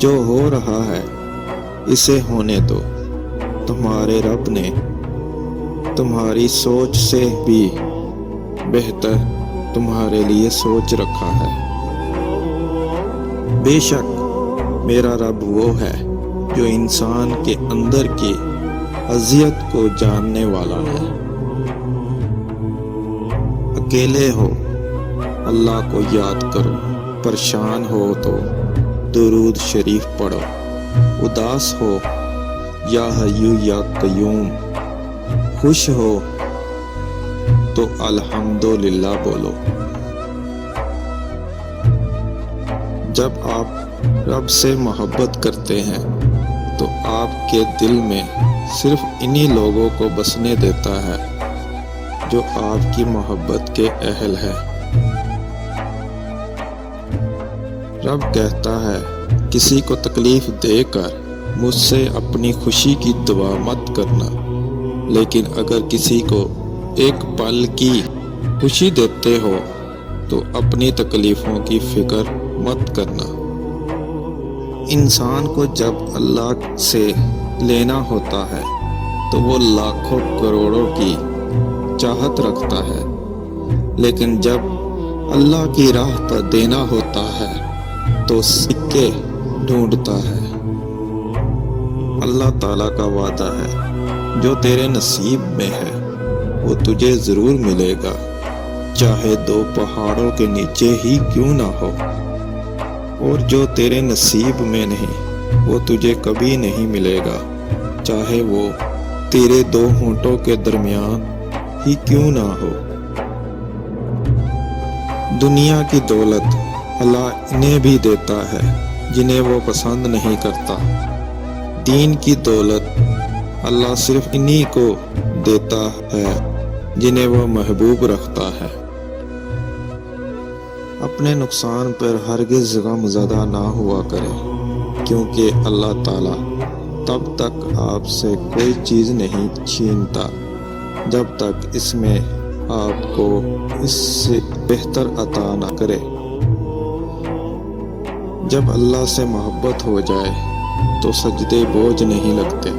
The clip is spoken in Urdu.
جو ہو رہا ہے اسے ہونے دو، تمہارے رب نے تمہاری سوچ سے بھی بہتر تمہارے لیے سوچ رکھا ہے۔ بے شک میرا رب وہ ہے جو انسان کے اندر کی اذیت کو جاننے والا ہے۔ اکیلے ہو اللہ کو یاد کرو، پریشان ہو تو درود شریف پڑھو، اداس ہو یا حیو یا قیوم، خوش ہو تو الحمدللہ بولو۔ جب آپ رب سے محبت کرتے ہیں تو آپ کے دل میں صرف انہی لوگوں کو بسنے دیتا ہے جو آپ کی محبت کے اہل ہے۔ رب کہتا ہے کسی کو تکلیف دے کر مجھ سے اپنی خوشی کی دعا مت کرنا، لیکن اگر کسی کو ایک پل کی خوشی دیتے ہو تو اپنی تکلیفوں کی فکر مت کرنا۔ انسان کو جب اللہ سے لینا ہوتا ہے تو وہ لاکھوں کروڑوں کی چاہت رکھتا ہے، لیکن جب اللہ کی راہ پر دینا ہوتا ہے تو سکے ڈھونڈتا ہے۔ اللہ تعالیٰ کا وعدہ ہے جو تیرے نصیب میں ہے وہ تجھے ضرور ملے گا، چاہے دو پہاڑوں کے نیچے ہی کیوں نہ ہو، اور جو تیرے نصیب میں نہیں وہ تجھے کبھی نہیں ملے گا، چاہے وہ تیرے دو ہونٹوں کے درمیان ہی کیوں نہ ہو۔ دنیا کی دولت اللہ انہیں بھی دیتا ہے جنہیں وہ پسند نہیں کرتا، دین کی دولت اللہ صرف انہی کو دیتا ہے جنہیں وہ محبوب رکھتا ہے۔ اپنے نقصان پر ہرگز غم زدہ نہ ہوا کرے، کیونکہ اللہ تعالیٰ تب تک آپ سے کوئی چیز نہیں چھینتا جب تک اس میں آپ کو اس سے بہتر عطا نہ کرے۔ جب اللہ سے محبت ہو جائے تو سجدے بوجھ نہیں لگتے۔